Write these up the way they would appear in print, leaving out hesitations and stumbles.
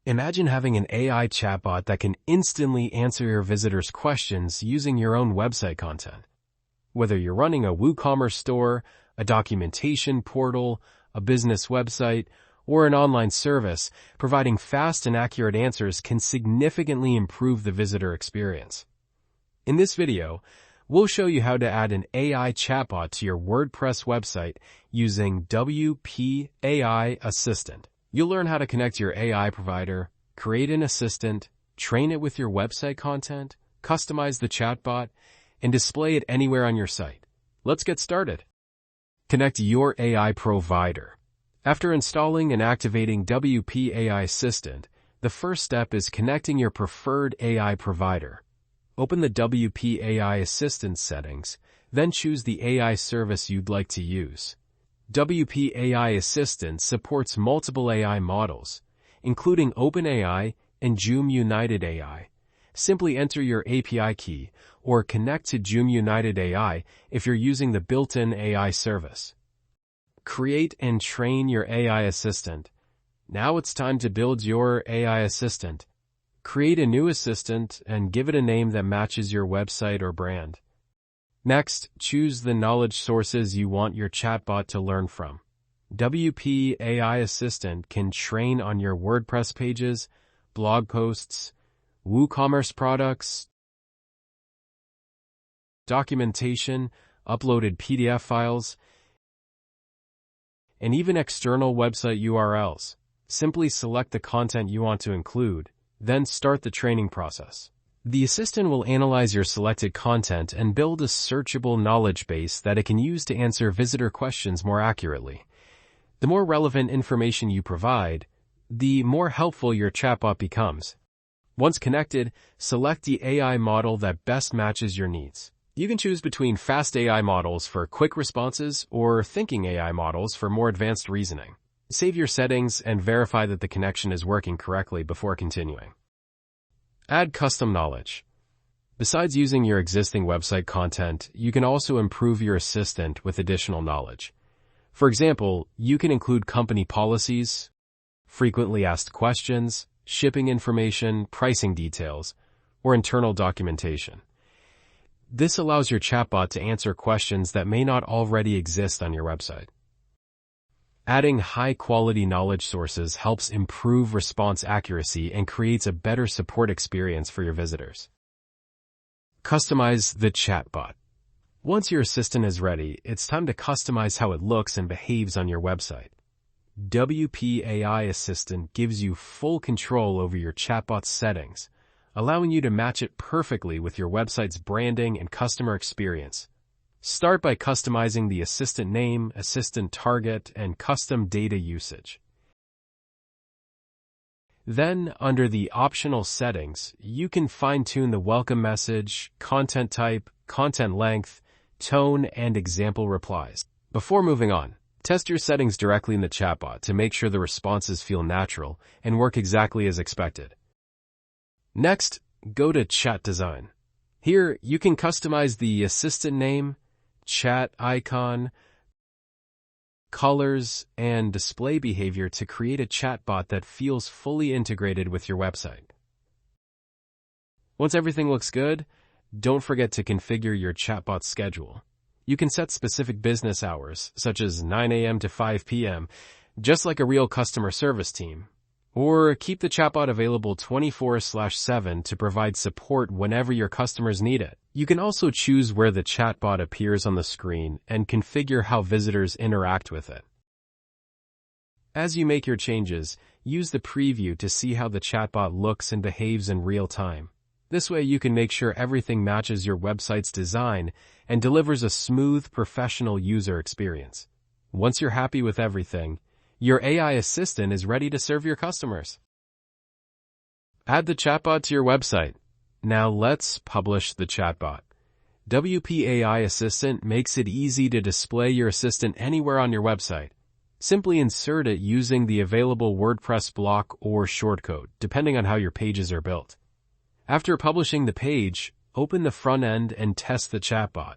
Imagine having an AI chatbot that can instantly answer your visitors' questions using your own website content. Whether you're running a WooCommerce store, a documentation portal, a business website, or an online service, providing fast and accurate answers can significantly improve the visitor experience. In this video, we'll show you how to add an AI chatbot to your WordPress website using WPAI Assistant. You'll learn how to connect your AI provider, create an assistant, train it with your website content, customize the chatbot, and display it anywhere on your site. Let's get started. Connect your AI provider. After installing and activating WPAI Assistant, the first step is connecting your preferred AI provider. Open the WPAI Assistant settings, then choose the AI service you'd like to use. WPAI Assistant supports multiple AI models, including OpenAI and JoomUnited AI. Simply enter your API key or connect to JoomUnited AI if you're using the built-in AI service. Create and train your AI assistant. Now it's time to build your AI assistant. Create a new assistant and give it a name that matches your website or brand. Next, choose the knowledge sources you want your chatbot to learn from. WPAI Assistant can train on your WordPress pages, blog posts, WooCommerce products, documentation, uploaded PDF files, and even external website URLs. Simply select the content you want to include, then start the training process. The assistant will analyze your selected content and build a searchable knowledge base that it can use to answer visitor questions more accurately. The more relevant information you provide, the more helpful your chatbot becomes. Once connected, select the AI model that best matches your needs. You can choose between fast AI models for quick responses or thinking AI models for more advanced reasoning. Save your settings and verify that the connection is working correctly before continuing. Add custom knowledge. Besides using your existing website content, you can also improve your assistant with additional knowledge. For example, you can include company policies, frequently asked questions, shipping information, pricing details, or internal documentation. This allows your chatbot to answer questions that may not already exist on your website. Adding high-quality knowledge sources helps improve response accuracy and creates a better support experience for your visitors. Customize the chatbot. Once your assistant is ready, it's time to customize how it looks and behaves on your website. WPAI Assistant gives you full control over your chatbot's settings, allowing you to match it perfectly with your website's branding and customer experience. Start by customizing the assistant name, assistant target, and custom data usage. Then, under the optional settings, you can fine-tune the welcome message, content type, content length, tone, and example replies. Before moving on, test your settings directly in the chatbot to make sure the responses feel natural and work exactly as expected. Next, go to Chat Design. Here, you can customize the assistant name, chat icon, colors, and display behavior to create a chatbot that feels fully integrated with your website. Once everything looks good, don't forget to configure your chatbot schedule. You can set specific business hours, such as 9 a.m. to 5 p.m., just like a real customer service team. Or keep the chatbot available 24/7 to provide support whenever your customers need it. You can also choose where the chatbot appears on the screen and configure how visitors interact with it. As you make your changes, use the preview to see how the chatbot looks and behaves in real time. This way you can make sure everything matches your website's design and delivers a smooth, professional user experience. Once you're happy with everything, your AI assistant is ready to serve your customers. Add the chatbot to your website. Now let's publish the chatbot. WPAI Assistant makes it easy to display your assistant anywhere on your website. Simply insert it using the available WordPress block or shortcode, depending on how your pages are built. After publishing the page, open the front end and test the chatbot.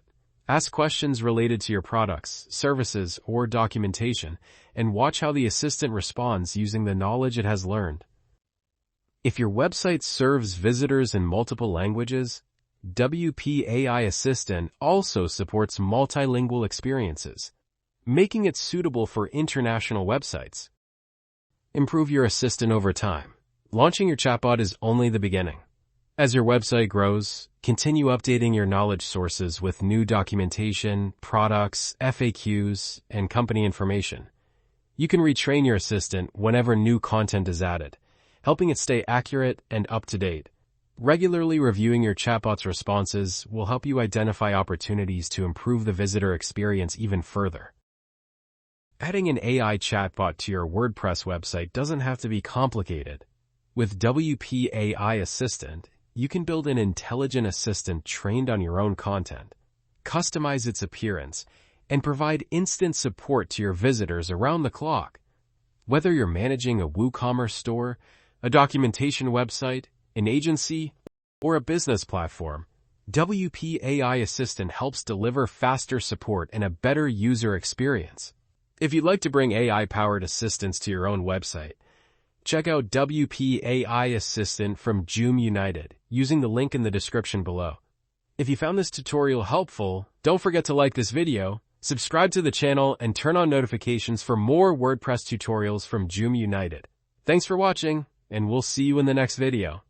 Ask questions related to your products, services, or documentation, and watch how the assistant responds using the knowledge it has learned. If your website serves visitors in multiple languages, WP AI Assistant also supports multilingual experiences, making it suitable for international websites. Improve your assistant over time. Launching your chatbot is only the beginning. As your website grows, continue updating your knowledge sources with new documentation, products, FAQs, and company information. You can retrain your assistant whenever new content is added, helping it stay accurate and up to date. Regularly reviewing your chatbot's responses will help you identify opportunities to improve the visitor experience even further. Adding an AI chatbot to your WordPress website doesn't have to be complicated. With WP AI Assistant, you can build an intelligent assistant trained on your own content, customize its appearance, and provide instant support to your visitors around the clock. Whether you're managing a WooCommerce store, a documentation website, an agency, or a business platform, WP AI Assistant helps deliver faster support and a better user experience. If you'd like to bring AI-powered assistance to your own website, check out WP AI Assistant from JoomUnited using the link in the description below. If you found this tutorial helpful, don't forget to like this video, subscribe to the channel, and turn on notifications for more WordPress tutorials from JoomUnited. Thanks for watching, and we'll see you in the next video.